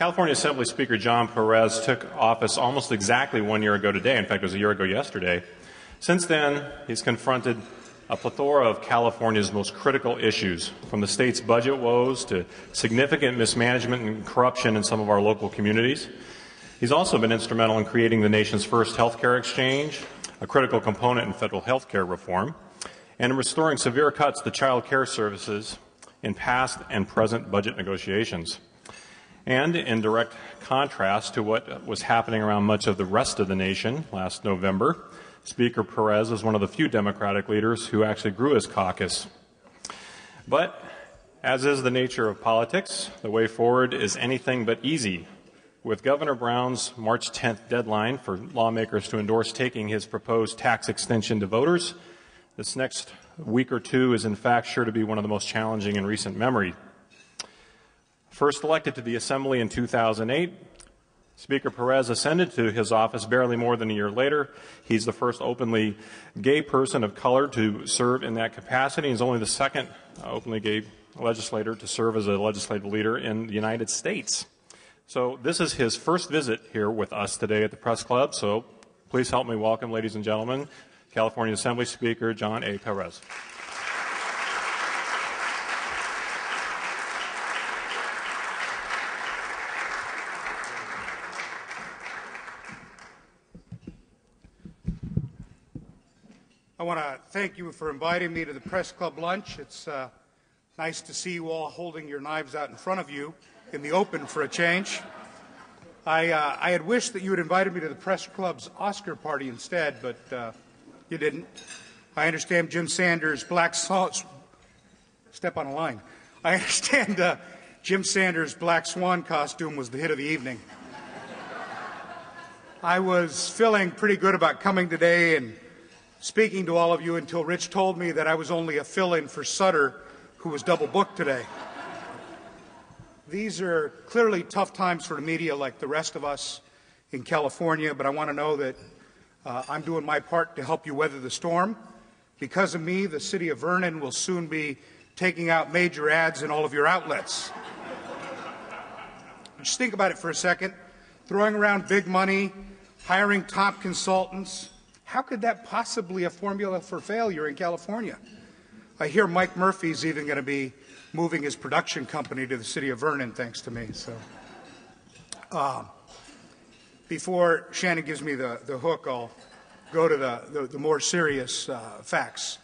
California Assembly Speaker John Perez took office almost exactly 1 year ago today. In fact, it was a year ago yesterday. Since then, he's confronted a plethora of California's most critical issues, from the state's budget woes to significant mismanagement and corruption in some of our local communities. He's also been instrumental in creating the nation's first health care exchange, a critical component in federal health care reform, and in restoring severe cuts to child care services in past and present budget negotiations. And in direct contrast to what was happening around much of the rest of the nation last November, Speaker Perez is one of the few Democratic leaders who actually grew his caucus. But, as is the nature of politics, the way forward is anything but easy. With Governor Brown's March 10th deadline for lawmakers to endorse taking his proposed tax extension to voters, this next week or two is in fact sure to be one of the most challenging in recent memory. First elected to the Assembly in 2008, Speaker Perez ascended to his office barely more than a year later. He's the first openly gay person of color to serve in that capacity. He's only the second openly gay legislator to serve as a legislative leader in the United States. So this is his first visit here with us today at the Press Club. So please help me welcome, ladies and gentlemen, California Assembly Speaker John A. Perez. I want to thank you for inviting me to the Press Club lunch. It's nice to see you all holding your knives out in front of you in the open for a change. I had wished that you had invited me to the Press Club's Oscar party instead, but you didn't. I understand Jim Sanders' step on a line. I understand Jim Sanders' Black Swan costume was the hit of the evening. I was feeling pretty good about coming today and speaking to all of you until Rich told me that I was only a fill-in for Sutter, who was double booked today. These are clearly tough times for the media like the rest of us in California, but I want to know that I'm doing my part to help you weather the storm. Because of me, the city of Vernon will soon be taking out major ads in all of your outlets. Just think about it for a second. Throwing around big money, hiring top consultants. How could that possibly be a formula for failure in California? I hear Mike Murphy's even going to be moving his production company to the city of Vernon, thanks to me. So, before Shannon gives me the hook, I'll go to the more serious facts.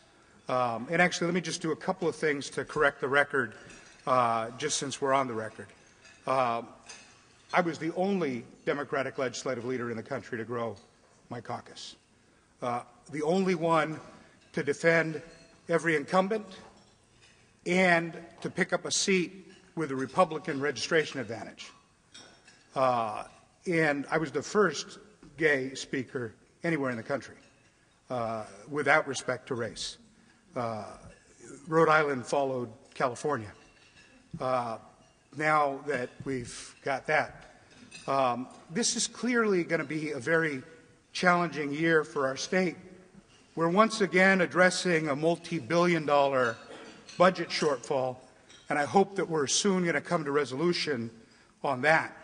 And actually, let me just do a couple of things to correct the record, just since we're on the record. I was the only Democratic legislative leader in the country to grow my caucus. The only one to defend every incumbent and to pick up a seat with a Republican registration advantage. And I was the first gay speaker anywhere in the country, without respect to race. Rhode Island followed California. Now that we've got that, this is clearly going to be a very challenging year for our state. We're once again addressing a multi-billion-dollar budget shortfall, and I hope that we're soon going to come to resolution on that.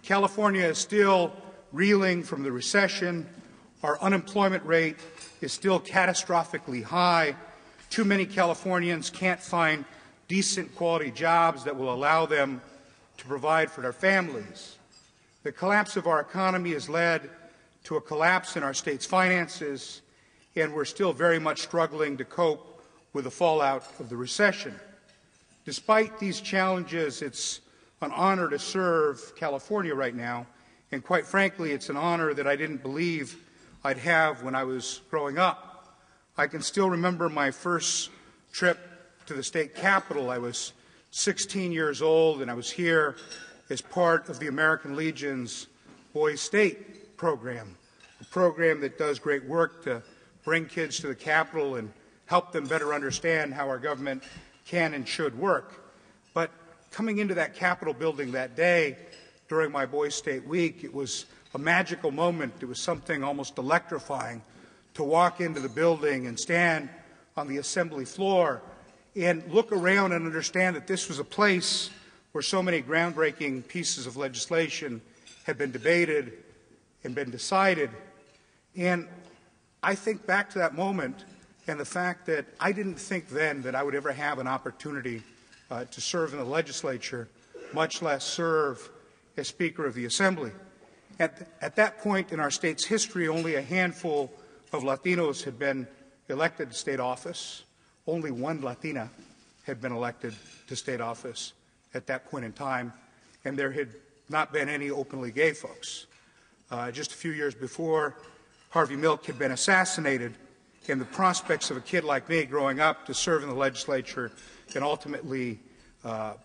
California is still reeling from the recession. Our unemployment rate is still catastrophically high. Too many Californians can't find decent quality jobs that will allow them to provide for their families. The collapse of our economy has led to a collapse in our state's finances, and we're still very much struggling to cope with the fallout of the recession. Despite these challenges, it's an honor to serve California right now, and quite frankly, it's an honor that I didn't believe I'd have when I was growing up. I can still remember my first trip to the state capitol. I was 16 years old, and I was here as part of the American Legion's Boys State program, a program that does great work to bring kids to the Capitol and help them better understand how our government can and should work. But coming into that Capitol building that day during my Boys State week, it was a magical moment. It was something almost electrifying to walk into the building and stand on the assembly floor and look around and understand that this was a place where so many groundbreaking pieces of legislation had been debated and been decided. And I think back to that moment and the fact that I didn't think then that I would ever have an opportunity to serve in the legislature, much less serve as Speaker of the Assembly. At that point in our state's history, only a handful of Latinos had been elected to state office. Only one Latina had been elected to state office at that point in time, and there had not been any openly gay folks. Just a few years before, Harvey Milk had been assassinated, and the prospects of a kid like me growing up to serve in the legislature and ultimately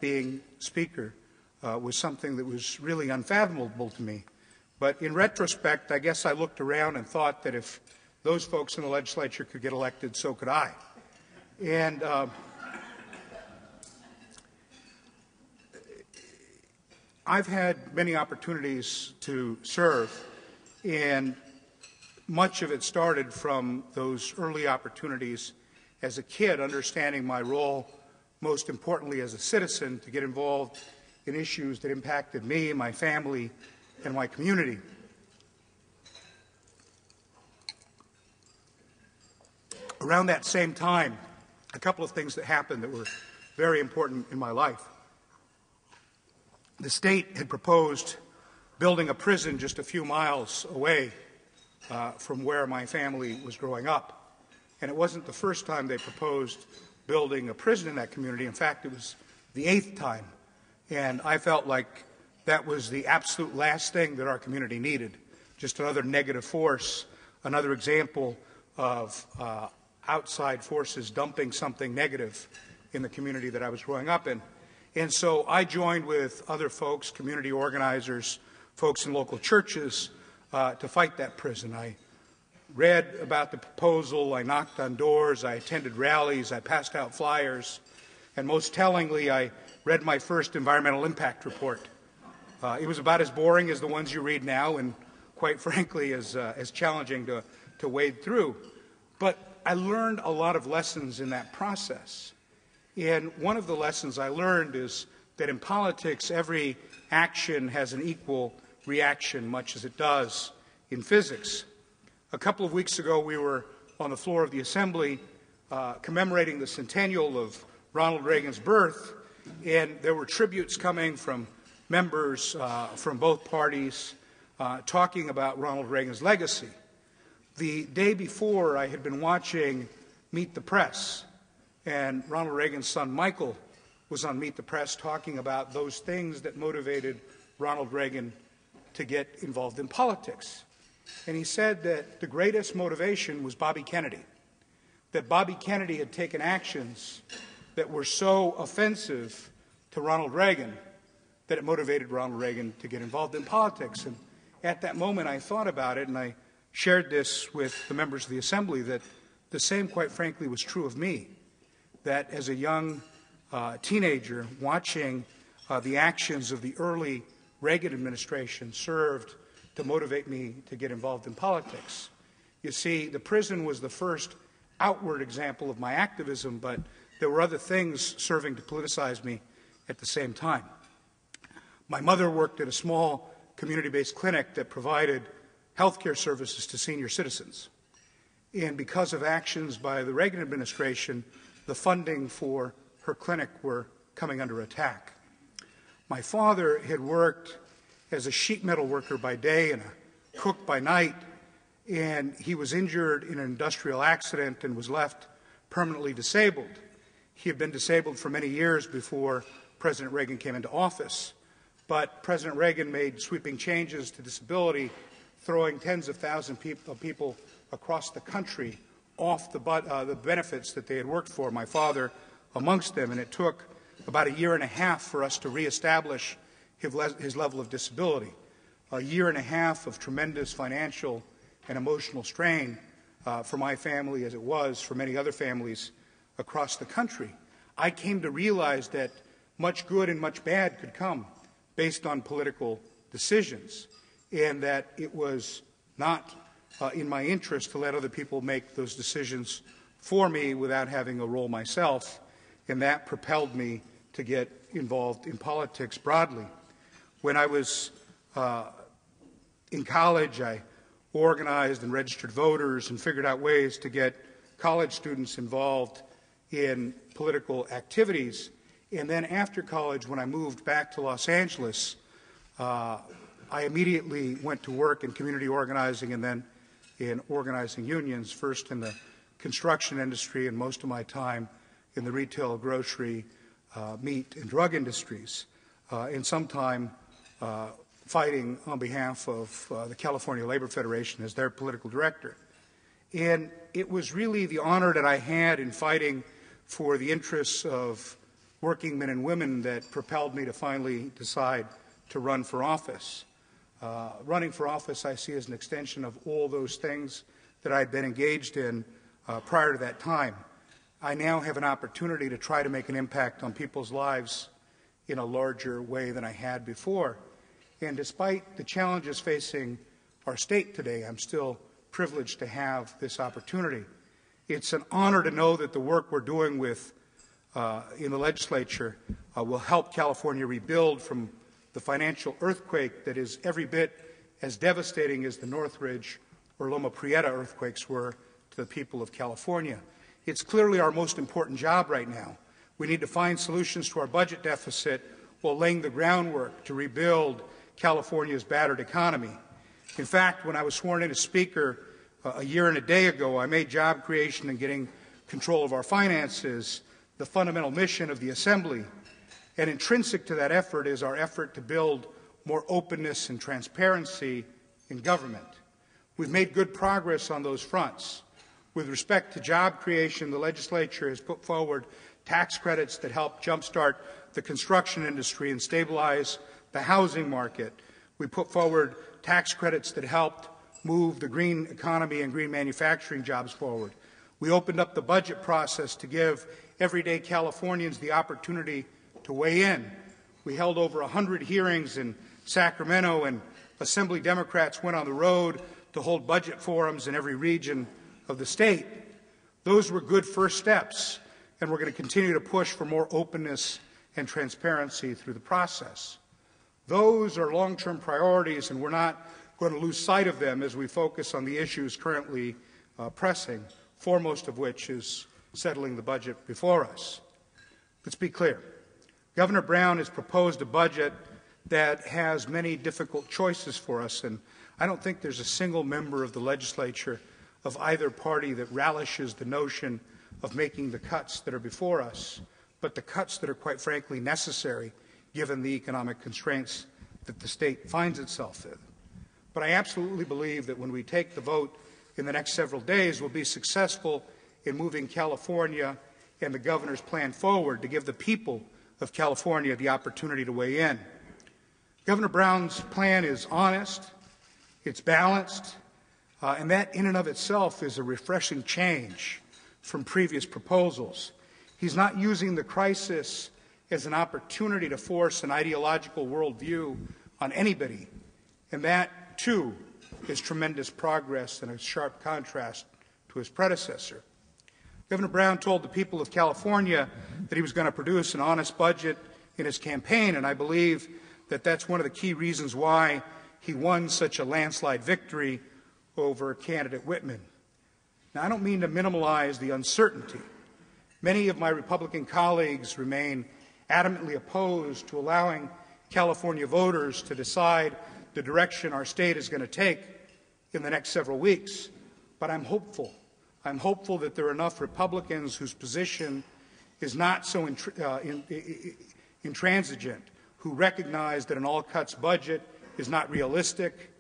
being Speaker was something that was really unfathomable to me. But in retrospect, I guess I looked around and thought that if those folks in the legislature could get elected, so could I. And I've had many opportunities to serve, and much of it started from those early opportunities as a kid, understanding my role, most importantly as a citizen, to get involved in issues that impacted me, my family, and my community. Around that same time, a couple of things that happened that were very important in my life. The state had proposed building a prison just a few miles away from where my family was growing up. And it wasn't the first time they proposed building a prison in that community. In fact, it was the 8th time. And I felt like that was the absolute last thing that our community needed, just another negative force, another example of outside forces dumping something negative in the community that I was growing up in. And so I joined with other folks, community organizers, folks in local churches, to fight that prison. I read about the proposal, I knocked on doors, I attended rallies, I passed out flyers, and most tellingly, I read my first environmental impact report. It was about as boring as the ones you read now, and quite frankly, as challenging to wade through. But I learned a lot of lessons in that process. And one of the lessons I learned is that in politics, every action has an equal reaction, much as it does in physics. A couple of weeks ago, we were on the floor of the Assembly commemorating the centennial of Ronald Reagan's birth, and there were tributes coming from members from both parties talking about Ronald Reagan's legacy. The day before, I had been watching Meet the Press, and Ronald Reagan's son, Michael, was on Meet the Press talking about those things that motivated Ronald Reagan to get involved in politics. And he said that the greatest motivation was Bobby Kennedy, that Bobby Kennedy had taken actions that were so offensive to Ronald Reagan that it motivated Ronald Reagan to get involved in politics. And at that moment, I thought about it, and I shared this with the members of the Assembly, that the same, quite frankly, was true of me, that as a young teenager, watching the actions of the early Reagan administration served to motivate me to get involved in politics. You see, the prison was the first outward example of my activism, but there were other things serving to politicize me at the same time. My mother worked at a small community-based clinic that provided health care services to senior citizens. And because of actions by the Reagan administration, the funding for her clinic were coming under attack. My father had worked as a sheet metal worker by day and a cook by night, and he was injured in an industrial accident and was left permanently disabled. He had been disabled for many years before President Reagan came into office, but President Reagan made sweeping changes to disability, throwing tens of thousands of people across the country off the benefits that they had worked for, my father amongst them, and it took about 1.5 years for us to reestablish his level of disability. 1.5 years of tremendous financial and emotional strain for my family, as it was for many other families across the country. I came to realize that much good and much bad could come based on political decisions, and that it was not in my interest to let other people make those decisions for me without having a role myself, and that propelled me to get involved in politics broadly. When I was in college, I organized and registered voters and figured out ways to get college students involved in political activities. And then after college, when I moved back to Los Angeles, I immediately went to work in community organizing and then in organizing unions, first in the construction industry and most of my time in the retail, grocery, meat, and drug industries, and some time fighting on behalf of the California Labor Federation as their political director. And it was really the honor that I had in fighting for the interests of working men and women that propelled me to finally decide to run for office. Running for office I see as an extension of all those things that I had been engaged in prior to that time. I now have an opportunity to try to make an impact on people's lives in a larger way than I had before. And despite the challenges facing our state today, I'm still privileged to have this opportunity. It's an honor to know that the work we're doing with in the legislature will help California rebuild from the financial earthquake that is every bit as devastating as the Northridge or Loma Prieta earthquakes were to the people of California. It's clearly our most important job right now. We need to find solutions to our budget deficit while laying the groundwork to rebuild California's battered economy. In fact, when I was sworn in as Speaker a year and a day ago, I made job creation and getting control of our finances the fundamental mission of the Assembly. And intrinsic to that effort is our effort to build more openness and transparency in government. We've made good progress on those fronts. With respect to job creation, the legislature has put forward tax credits that help jumpstart the construction industry and stabilize the housing market. We put forward tax credits that helped move the green economy and green manufacturing jobs forward. We opened up the budget process to give everyday Californians the opportunity to weigh in. We held over 100 hearings in Sacramento, and Assembly Democrats went on the road to hold budget forums in every region of the state. Those were good first steps, and we're going to continue to push for more openness and transparency through the process. Those are long-term priorities, and we're not going to lose sight of them as we focus on the issues currently pressing, foremost of which is settling the budget before us. Let's be clear. Governor Brown has proposed a budget that has many difficult choices for us, and I don't think there's a single member of the legislature of either party that relishes the notion of making the cuts that are before us, but the cuts that are quite frankly necessary given the economic constraints that the state finds itself in. But I absolutely believe that when we take the vote in the next several days, we'll be successful in moving California and the governor's plan forward to give the people of California the opportunity to weigh in. Governor Brown's plan is honest, it's balanced, and that in and of itself is a refreshing change from previous proposals. He's not using the crisis as an opportunity to force an ideological worldview on anybody, and that, too, is tremendous progress and a sharp contrast to his predecessor. Governor Brown told the people of California that he was going to produce an honest budget in his campaign, and I believe that that's one of the key reasons why he won such a landslide victory over candidate Whitman. Now, I don't mean to minimize the uncertainty. Many of my Republican colleagues remain adamantly opposed to allowing California voters to decide the direction our state is going to take in the next several weeks, but I'm hopeful. I'm hopeful that there are enough Republicans whose position is not so intransigent, who recognize that an all-cuts budget is not realistic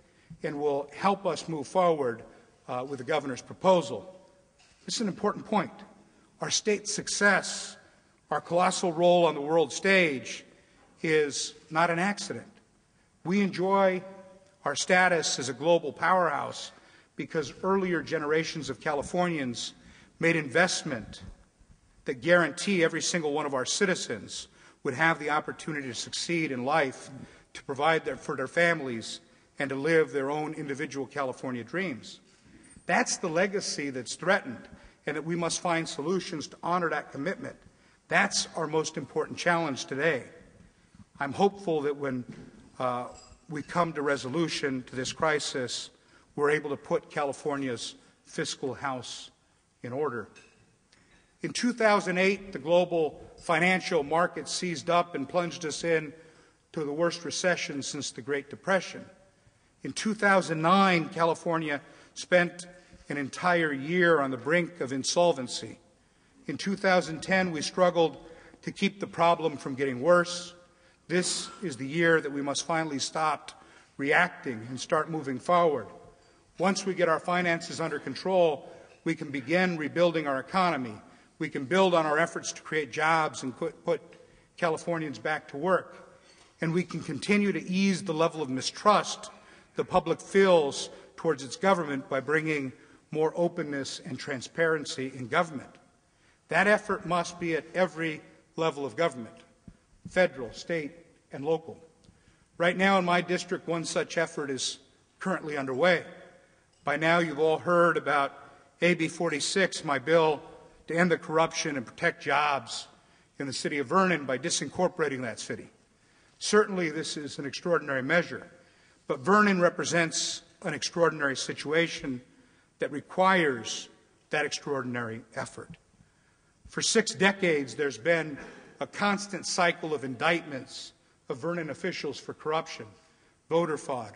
and will help us move forward with the governor's proposal. This is an important point. Our state's success, our colossal role on the world stage, is not an accident. We enjoy our status as a global powerhouse because earlier generations of Californians made investment that guarantee every single one of our citizens would have the opportunity to succeed in life, to provide for their families, and to live their own individual California dreams. That's the legacy that's threatened, and that we must find solutions to honor that commitment. That's our most important challenge today. I'm hopeful that when we come to resolution to this crisis, we're able to put California's fiscal house in order. In 2008, the global financial market seized up and plunged us into the worst recession since the Great Depression. In 2009, California spent an entire year on the brink of insolvency. In 2010, we struggled to keep the problem from getting worse. This is the year that we must finally stop reacting and start moving forward. Once we get our finances under control, we can begin rebuilding our economy. We can build on our efforts to create jobs and put Californians back to work. And we can continue to ease the level of mistrust the public feels towards its government by bringing more openness and transparency in government. That effort must be at every level of government, federal, state, and local. Right now in my district, one such effort is currently underway. By now you've all heard about AB 46, my bill to end the corruption and protect jobs in the city of Vernon by disincorporating that city. Certainly this is an extraordinary measure, but Vernon represents an extraordinary situation that requires that extraordinary effort. For 6 decades, there's been a constant cycle of indictments of Vernon officials for corruption, voter fraud,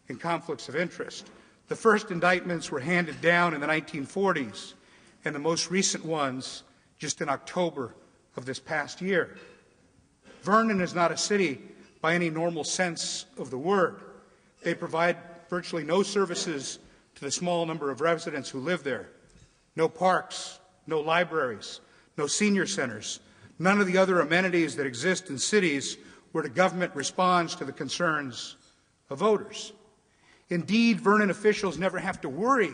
and conflicts of interest. The first indictments were handed down in the 1940s, and the most recent ones just in October of this past year. Vernon is not a city by any normal sense of the word. They provide virtually no services to the small number of residents who live there. No parks, no libraries, no senior centers, none of the other amenities that exist in cities where the government responds to the concerns of voters. Indeed, Vernon officials never have to worry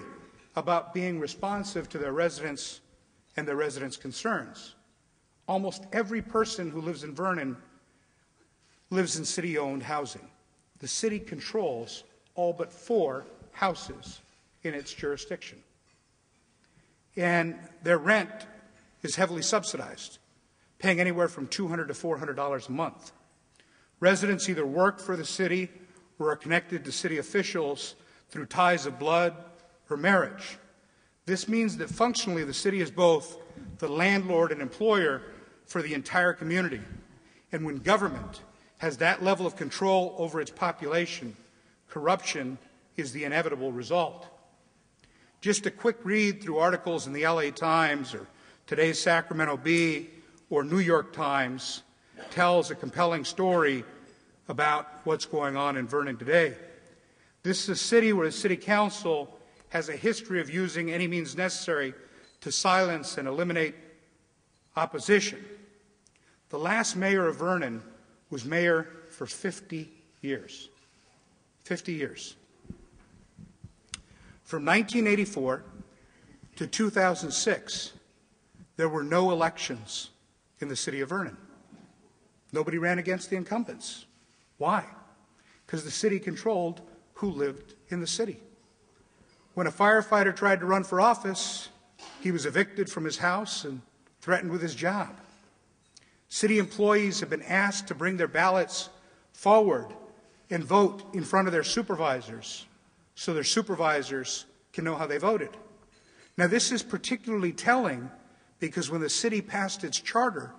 about being responsive to their residents and their residents' concerns. Almost every person who lives in Vernon lives in city-owned housing. The city controls all but 4 houses in its jurisdiction. And their rent is heavily subsidized, paying anywhere from $200 to $400 a month. Residents either work for the city or are connected to city officials through ties of blood or marriage. This means that functionally the city is both the landlord and employer for the entire community. And when government has that level of control over its population, corruption is the inevitable result. Just a quick read through articles in the LA Times or today's Sacramento Bee or New York Times tells a compelling story about what's going on in Vernon today. This is a city where the city council has a history of using any means necessary to silence and eliminate opposition. The last mayor of Vernon was mayor for 50 years. 50 years. From 1984 to 2006, there were no elections in the city of Vernon. Nobody ran against the incumbents. Why? Because the city controlled who lived in the city. When a firefighter tried to run for office, he was evicted from his house and threatened with his job. City employees have been asked to bring their ballots forward and vote in front of their supervisors so their supervisors can know how they voted. Now, this is particularly telling because when the city passed its charter,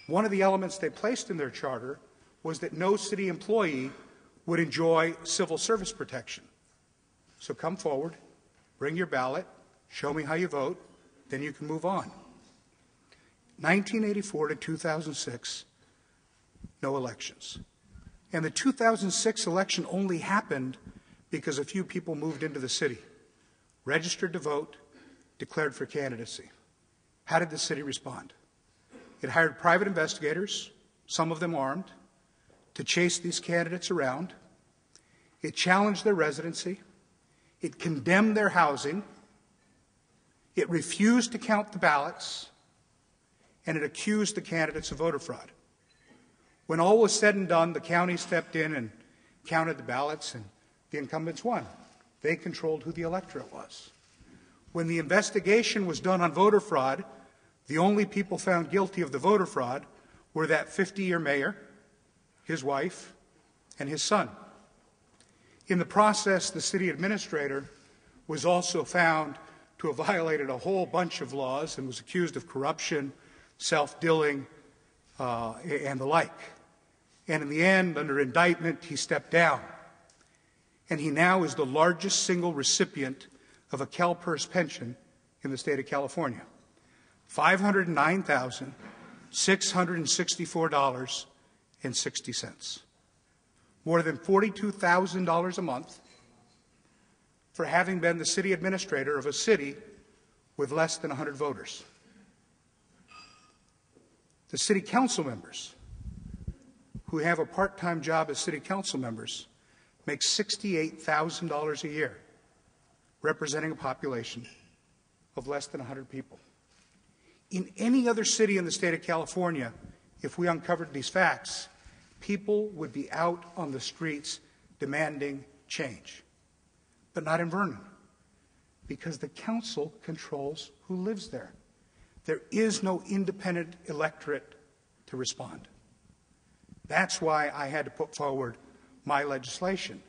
one of the elements they placed in their charter was that no city employee would enjoy civil service protection. So come forward, bring your ballot, show me how you vote, then you can move on. 1984 to 2006, no elections. And the 2006 election only happened because a few people moved into the city, registered to vote, declared for candidacy. How did the city respond? It hired private investigators, some of them armed, to chase these candidates around. It challenged their residency. It condemned their housing. It refused to count the ballots. And it accused the candidates of voter fraud. When all was said and done, the county stepped in and counted the ballots, and the incumbents won. They controlled who the electorate was. When the investigation was done on voter fraud, the only people found guilty of the voter fraud were that 50-year mayor, his wife, and his son. In the process, the city administrator was also found to have violated a whole bunch of laws and was accused of corruption, self-dealing, and the like. And in the end, under indictment, he stepped down. And he now is the largest single recipient of a CalPERS pension in the state of California. $509,664.60. More than $42,000 a month for having been the city administrator of a city with less than 100 voters. The city council members who have a part-time job as city council members make $68,000 a year, representing a population of less than 100 people. In any other city in the state of California, if we uncovered these facts, people would be out on the streets demanding change. But not in Vernon, because the council controls who lives there. There is no independent electorate to respond. That's why I had to put forward my legislation,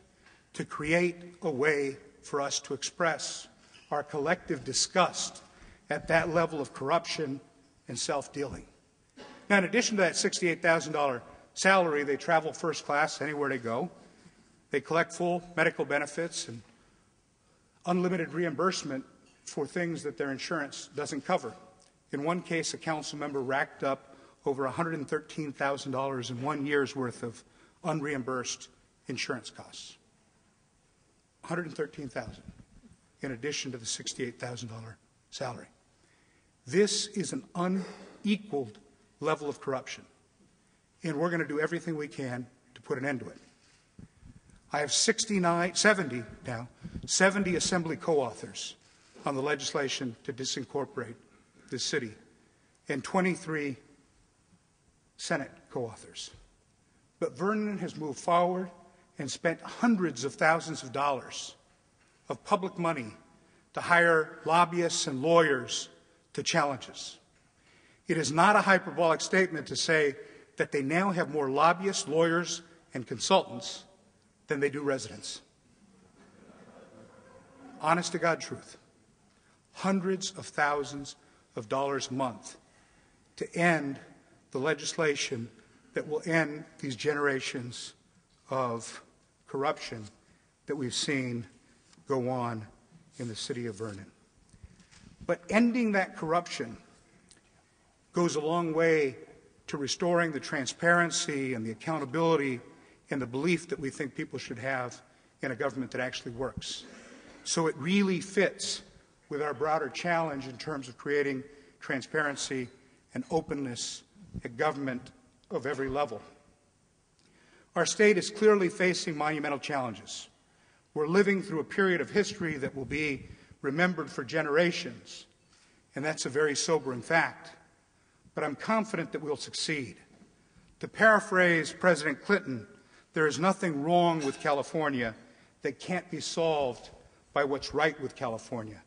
to create a way for us to express our collective disgust at that level of corruption and self-dealing. Now, in addition to that $68,000 salary, they travel first class anywhere they go. They collect full medical benefits and unlimited reimbursement for things that their insurance doesn't cover. In one case, a council member racked up over $113,000 in 1 year's worth of unreimbursed insurance costs. $113,000 in addition to the $68,000 salary. This is an unequaled level of corruption, and we're going to do everything we can to put an end to it. I have 70 assembly co-authors on the legislation to disincorporate this city, and 23 Senate co-authors. But Vernon has moved forward and spent hundreds of thousands of dollars of public money to hire lobbyists and lawyers to challenge us. It is not a hyperbolic statement to say that they now have more lobbyists, lawyers, and consultants than they do residents. Honest to God truth. Hundreds of thousands of dollars a month to end the legislation that will end these generations of corruption that we've seen go on in the city of Vernon. But ending that corruption goes a long way to restoring the transparency and the accountability and the belief that we think people should have in a government that actually works. So it really fits with our broader challenge in terms of creating transparency and openness at government of every level. Our state is clearly facing monumental challenges. We're living through a period of history that will be remembered for generations, and that's a very sobering fact. But I'm confident that we'll succeed. To paraphrase President Clinton, there is nothing wrong with California that can't be solved by what's right with California.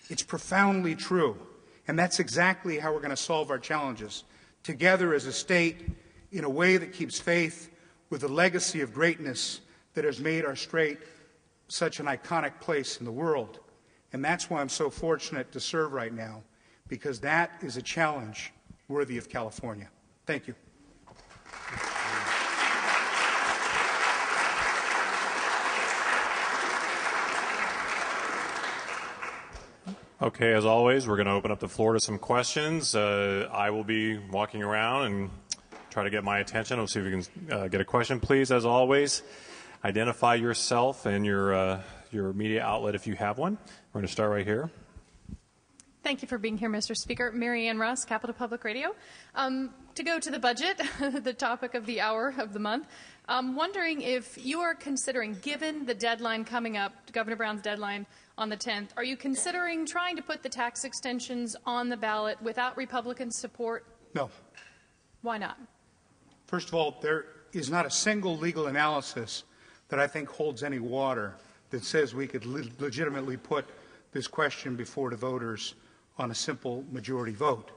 It's profoundly true, and that's exactly how we're going to solve our challenges, together as a state in a way that keeps faith with the legacy of greatness that has made our state such an iconic place in the world. And that's why I'm so fortunate to serve right now, because that is a challenge worthy of California. Thank you. Okay, as always, we're going to open up the floor to some questions. I will be walking around and try to get my attention. We'll see if we can get a question. Please, as always, identify yourself and your media outlet if you have one. We're going to start right here. Thank you for being here, Mr. Speaker. Mary Ann Russ, Capitol Public Radio. To go to the budget, the topic of the hour of the month, I'm wondering if you are considering, given the deadline coming up, Governor Brown's deadline on the 10th, are you considering trying to put the tax extensions on the ballot without Republican support? No. Why not? First of all, there is not a single legal analysis that I think holds any water that says we could legitimately put this question before the voters on a simple majority vote.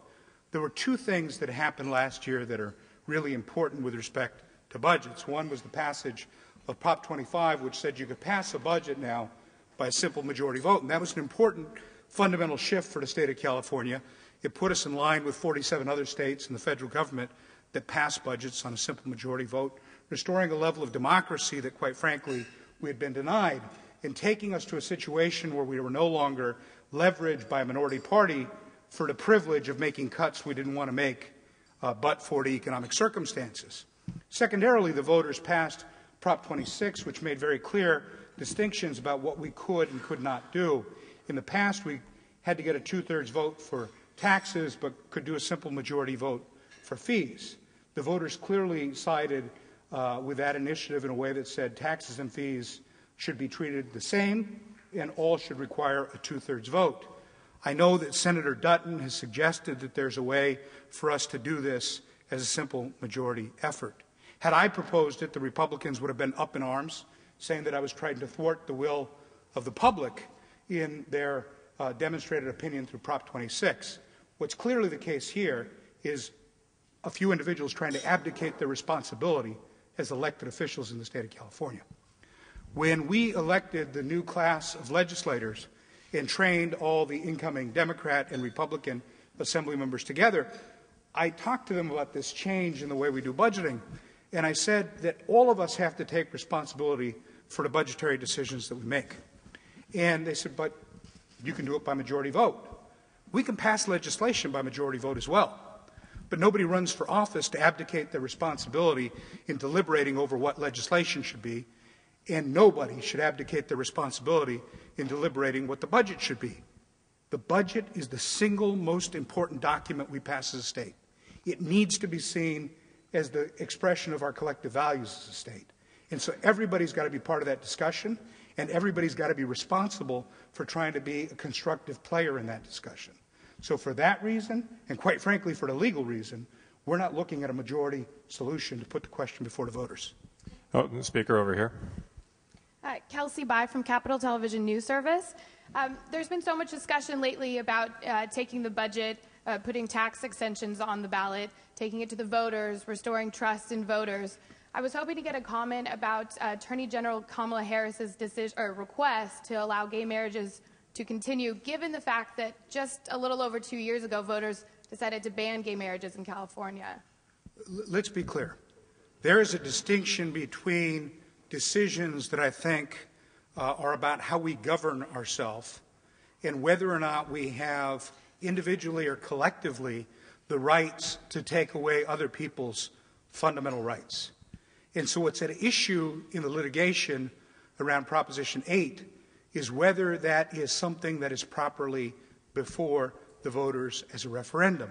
There were two things that happened last year that are really important with respect to budgets. One was the passage of Prop 25, which said you could pass a budget now by a simple majority vote. And that was an important fundamental shift for the state of California. It put us in line with 47 other states and the federal government that passed budgets on a simple majority vote, restoring a level of democracy that, quite frankly, we had been denied, and taking us to a situation where we were no longer leveraged by a minority party for the privilege of making cuts we didn't want to make, but for the economic circumstances. Secondarily, the voters passed Prop 26, which made very clear distinctions about what we could and could not do. In the past, we had to get a two-thirds vote for taxes, but could do a simple majority vote for fees. The voters clearly sided with that initiative in a way that said taxes and fees should be treated the same, and all should require a two-thirds vote. I know that Senator Dutton has suggested that there's a way for us to do this as a simple majority effort. Had I proposed it, the Republicans would have been up in arms, saying that I was trying to thwart the will of the public in their demonstrated opinion through Prop 26. What's clearly the case here is a few individuals trying to abdicate their responsibility as elected officials in the state of California. When we elected the new class of legislators and trained all the incoming Democrat and Republican assembly members together, I talked to them about this change in the way we do budgeting, and I said that all of us have to take responsibility for the budgetary decisions that we make. And they said, but you can do it by majority vote. We can pass legislation by majority vote as well. But nobody runs for office to abdicate their responsibility in deliberating over what legislation should be, and nobody should abdicate their responsibility in deliberating what the budget should be. The budget is the single most important document we pass as a state. It needs to be seen as the expression of our collective values as a state. And so everybody's got to be part of that discussion, and everybody's got to be responsible for trying to be a constructive player in that discussion. So for that reason, and quite frankly for the legal reason, we're not looking at a majority solution to put the question before the voters. Oh, the speaker over here. Kelsey Bai from Capital Television News Service. There's been so much discussion lately about taking the budget, putting tax extensions on the ballot, taking it to the voters, restoring trust in voters. I was hoping to get a comment about Attorney General Kamala Harris's decision or request to allow gay marriages to continue, given the fact that just a little over 2 years ago, voters decided to ban gay marriages in California. Let's be clear. There is a distinction between decisions that I think are about how we govern ourselves and whether or not we have individually or collectively the rights to take away other people's fundamental rights. And so what's at issue in the litigation around Proposition 8 is whether that is something that is properly before the voters as a referendum.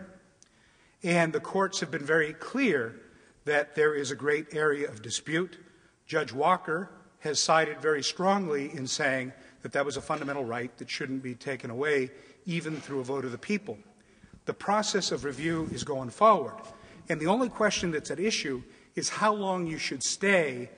And the courts have been very clear that there is a great area of dispute. Judge Walker has sided very strongly in saying that that was a fundamental right that shouldn't be taken away, even through a vote of the people. The process of review is going forward. And the only question that's at issue is how long you should stay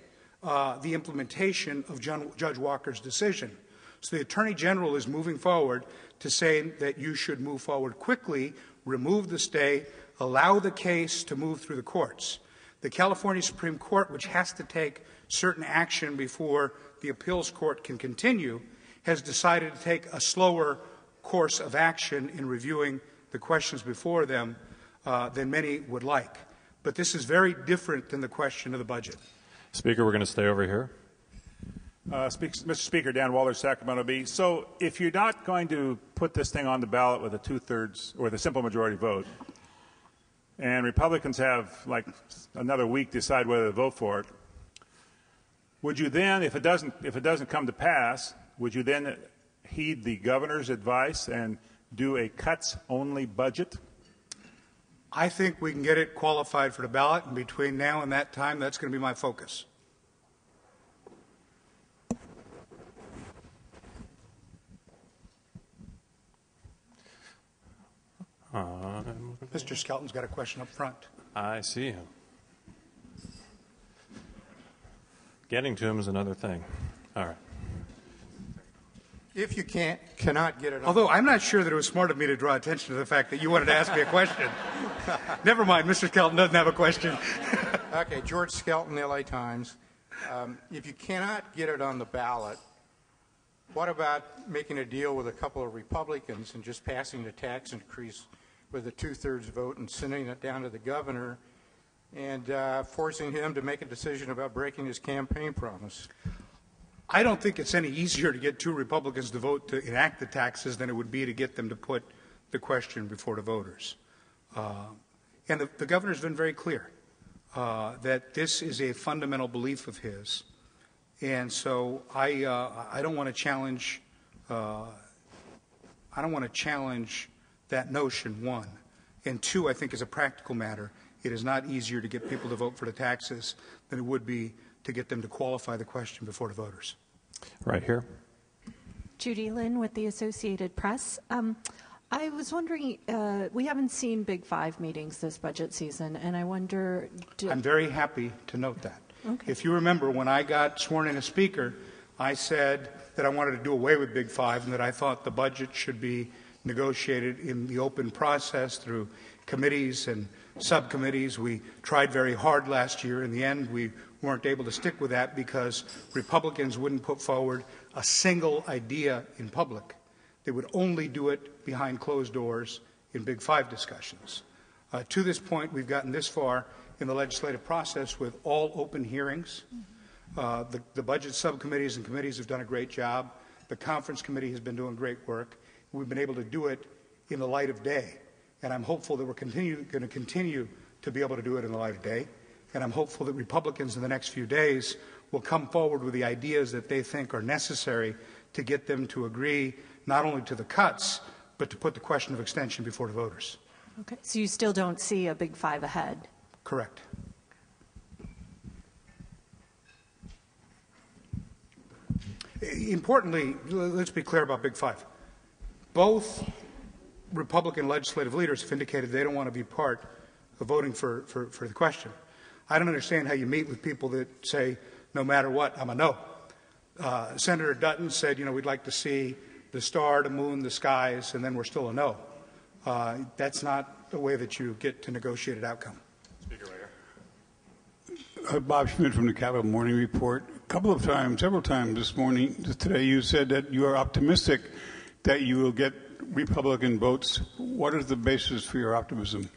the implementation of Judge Walker's decision. So the Attorney General is moving forward to say that you should move forward quickly, remove the stay, allow the case to move through the courts. The California Supreme Court, which has to take certain action before the appeals court can continue, has decided to take a slower course of action in reviewing the questions before them than many would like. But this is very different than the question of the budget. Speaker, we're going to stay over here. Mr. Speaker, Dan Waller, Sacramento Bee. So if you're not going to put this thing on the ballot with a two-thirds or with a simple majority vote, and Republicans have like another week to decide whether to vote for it, would you then, if it doesn't come to pass, would you then heed the governor's advice and do a cuts-only budget? I think we can get it qualified for the ballot, and between now and that time, that's going to be my focus. Mr. Skelton's got a question up front. I see him. Getting to him is another thing. All right. If you cannot get it on. Although I'm not sure that it was smart of me to draw attention to the fact that you wanted to ask me a question. Never mind, Mr. Skelton doesn't have a question. Okay, George Skelton, LA Times. If you cannot get it on the ballot, what about making a deal with a couple of Republicans and just passing the tax increase with a 2/3 vote and sending it down to the governor and forcing him to make a decision about breaking his campaign promise? I don't think it's any easier to get 2 Republicans to vote to enact the taxes than it would be to get them to put the question before the voters. And the governor's been very clear that this is a fundamental belief of his. And so I don't want to challenge that notion, one. And two, I think as a practical matter, it is not easier to get people to vote for the taxes than it would be to get them to qualify the question before the voters. Right here. Judy Lynn with the Associated Press. I was wondering, we haven't seen Big Five meetings this budget season, and I wonder... I'm very happy to note that. Okay. If you remember, when I got sworn in as Speaker, I said that I wanted to do away with Big Five and that I thought the budget should be negotiated in the open process through committees and subcommittees. We tried very hard last year. In the end, we weren't able to stick with that because Republicans wouldn't put forward a single idea in public. They would only do it behind closed doors in Big Five discussions. To this point, we've gotten this far in the legislative process with all open hearings. The budget subcommittees and committees have done a great job. The conference committee has been doing great work. We've been able to do it in the light of day. And I'm hopeful that we're going to continue to be able to do it in the light of day. And I'm hopeful that Republicans in the next few days will come forward with the ideas that they think are necessary to get them to agree not only to the cuts, but to put the question of extension before the voters. Okay, so you still don't see a Big Five ahead? Correct. Importantly, let's be clear about Big Five. Both Republican legislative leaders have indicated they don't want to be part of voting for the question. I don't understand how you meet with people that say, no matter what, I'm a no. Senator Dutton said, we'd like to see the star, the moon, the skies, and then we're still a no. That's not the way that you get to negotiated outcome. Speaker right here. Bob Schmidt from the Capitol Morning Report. Several times today, you said that you are optimistic that you will get Republican votes. What is the basis for your optimism?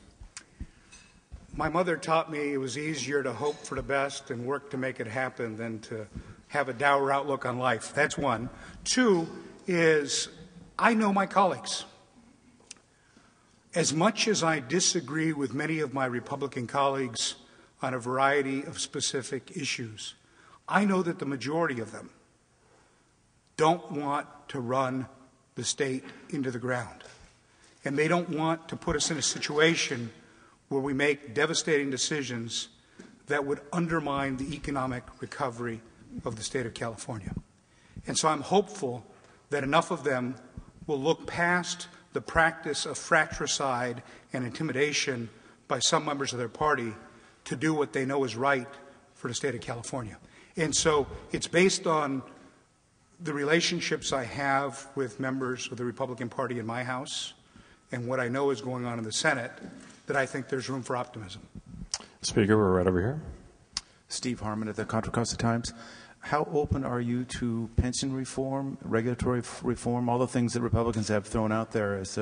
My mother taught me it was easier to hope for the best and work to make it happen than to have a dour outlook on life. That's one. Two is I know my colleagues. As much as I disagree with many of my Republican colleagues on a variety of specific issues, I know that the majority of them don't want to run the state into the ground. And they don't want to put us in a situation where we make devastating decisions that would undermine the economic recovery of the state of California. And so I'm hopeful that enough of them will look past the practice of fratricide and intimidation by some members of their party to do what they know is right for the state of California. And so it's based on the relationships I have with members of the Republican Party in my House and what I know is going on in the Senate that I think there's room for optimism. Speaker, we're right over here. Steve Harmon at the Contra Costa Times. How open are you to pension reform, regulatory reform, all the things that Republicans have thrown out there as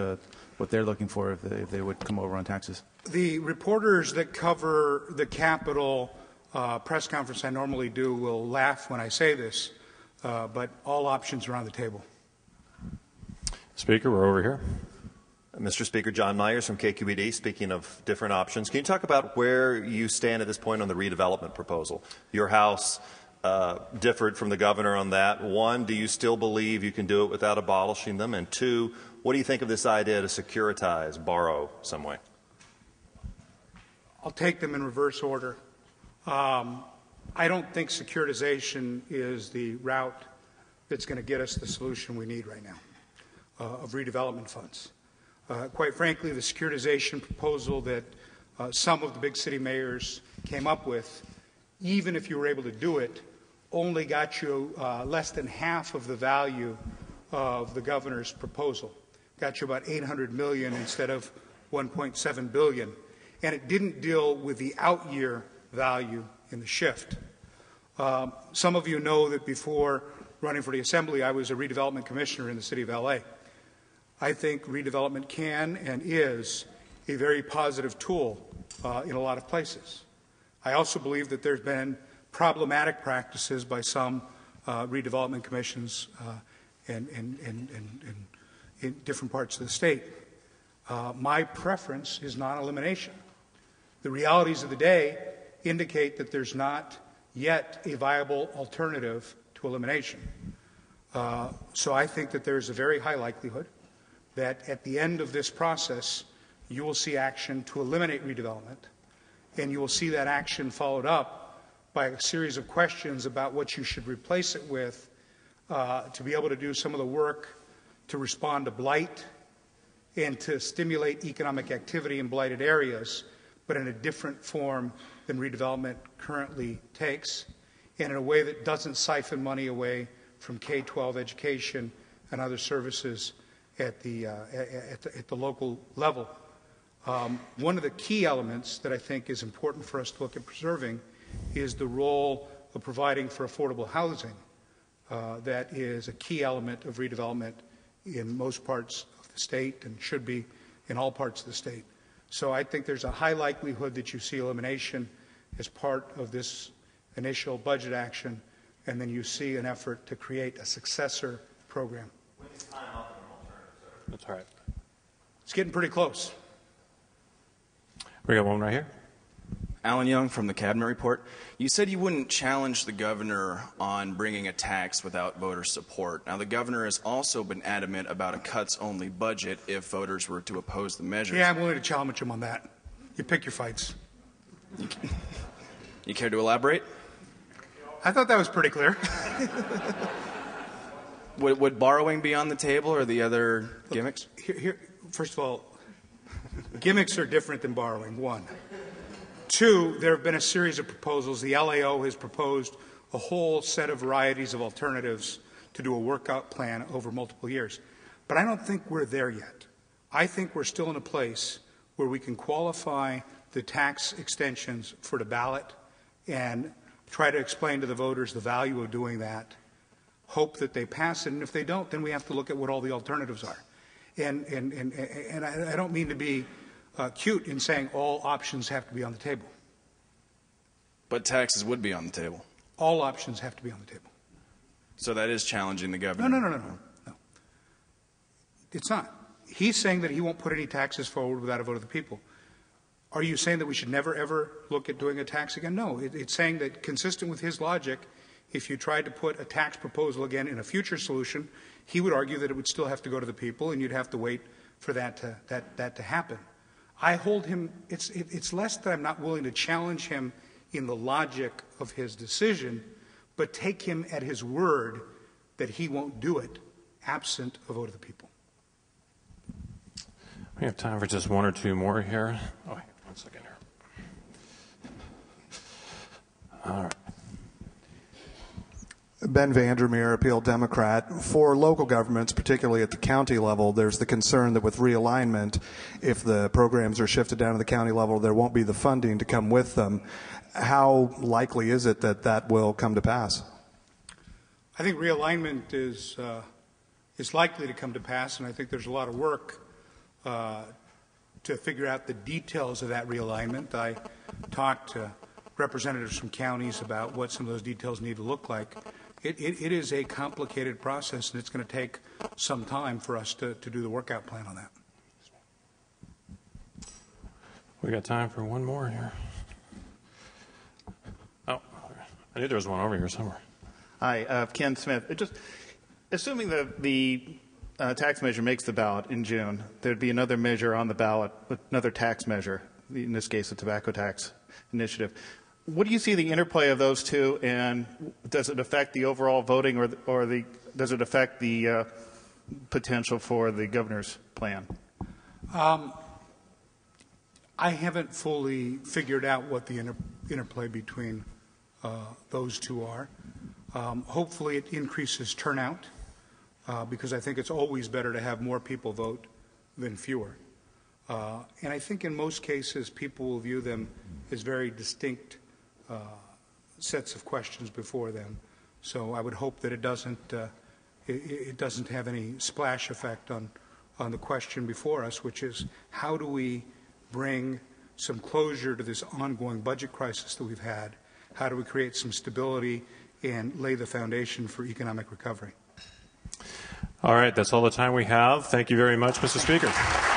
what they're looking for if they would come over on taxes? The reporters that cover the Capitol press conference I normally do will laugh when I say this, but all options are on the table. Speaker, we're over here. Mr. Speaker, John Myers from KQED. Speaking of different options, can you talk about where you stand at this point on the redevelopment proposal? Your House differed from the governor on that. One, do you still believe you can do it without abolishing them? And two, what do you think of this idea to securitize, borrow some way? I'll take them in reverse order. I don't think securitization is the route that's going to get us the solution we need right now of redevelopment funds. Quite frankly, the securitization proposal that some of the big city mayors came up with, even if you were able to do it, only got you less than half of the value of the governor's proposal. Got you about $800 million instead of $1.7 billion. And it didn't deal with the out-year value in the shift. Some of you know that before running for the Assembly, I was a redevelopment commissioner in the city of LA. I think redevelopment can and is a very positive tool in a lot of places. I also believe that there's been problematic practices by some redevelopment commissions in different parts of the state. My preference is non-elimination. The realities of the day indicate that there's not yet a viable alternative to elimination. So I think that there's a very high likelihood that at the end of this process, you will see action to eliminate redevelopment, and you will see that action followed up by a series of questions about what you should replace it with to be able to do some of the work to respond to blight and to stimulate economic activity in blighted areas, but in a different form than redevelopment currently takes, and in a way that doesn't siphon money away from K-12 education and other services at the local level. One of the key elements that I think is important for us to look at preserving is the role of providing for affordable housing. That is a key element of redevelopment in most parts of the state and should be in all parts of the state. So I think there's a high likelihood that you see elimination as part of this initial budget action, and then you see an effort to create a successor program. That's all right. It's getting pretty close. We got one right here. Alan Young from the Cabinet Report. You said you wouldn't challenge the governor on bringing a tax without voter support. Now, the governor has also been adamant about a cuts-only budget if voters were to oppose the measure. Yeah, I'm willing to challenge him on that. You pick your fights. You care to elaborate? I thought that was pretty clear. Would borrowing be on the table or the other gimmicks? First of all, gimmicks are different than borrowing, one. Two, there have been a series of proposals. The LAO has proposed a whole set of varieties of alternatives to do a workout plan over multiple years. But I don't think we're there yet. I think we're still in a place where we can qualify the tax extensions for the ballot and try to explain to the voters the value of doing that, hope that they pass it, and if they don't, then we have to look at what all the alternatives are. And I don't mean to be cute in saying all options have to be on the table. But taxes would be on the table. All options have to be on the table. So that is challenging the governor. No. It's not. He's saying that he won't put any taxes forward without a vote of the people. Are you saying that we should never, ever look at doing a tax again? No. It's saying that, consistent with his logic, if you tried to put a tax proposal again in a future solution, he would argue that it would still have to go to the people, and you'd have to wait for that to happen. I hold him. It's less that I'm not willing to challenge him in the logic of his decision, but take him at his word that he won't do it absent a vote of the people. We have time for just one or two more here. Oh, hang on 1 second here. All right. Ben Vandermeer, Appeal Democrat. For local governments, particularly at the county level, there's the concern that with realignment, if the programs are shifted down to the county level, there won't be the funding to come with them. How likely is it that that will come to pass? I think realignment is likely to come to pass, and I think there's a lot of work to figure out the details of that realignment. I talked to representatives from counties about what some of those details need to look like. It is a complicated process, and it's going to take some time for us to do the workout plan on that. We got time for one more here. Oh, I knew there was one over here somewhere. Hi, Ken Smith. Just assuming that the tax measure makes the ballot in June, there'd be another measure on the ballot, another tax measure, in this case, a tobacco tax initiative. What do you see the interplay of those two, and does it affect the overall voting, or does it affect the potential for the governor's plan? I haven't fully figured out what the interplay between those two are. Hopefully it increases turnout, because I think it's always better to have more people vote than fewer. And I think in most cases people will view them as very distinct sets of questions before them. So I would hope that it doesn't have any splash effect on the question before us, which is how do we bring some closure to this ongoing budget crisis that we've had? How do we create some stability and lay the foundation for economic recovery? All right, that's all the time we have. Thank you very much, Mr. Speaker.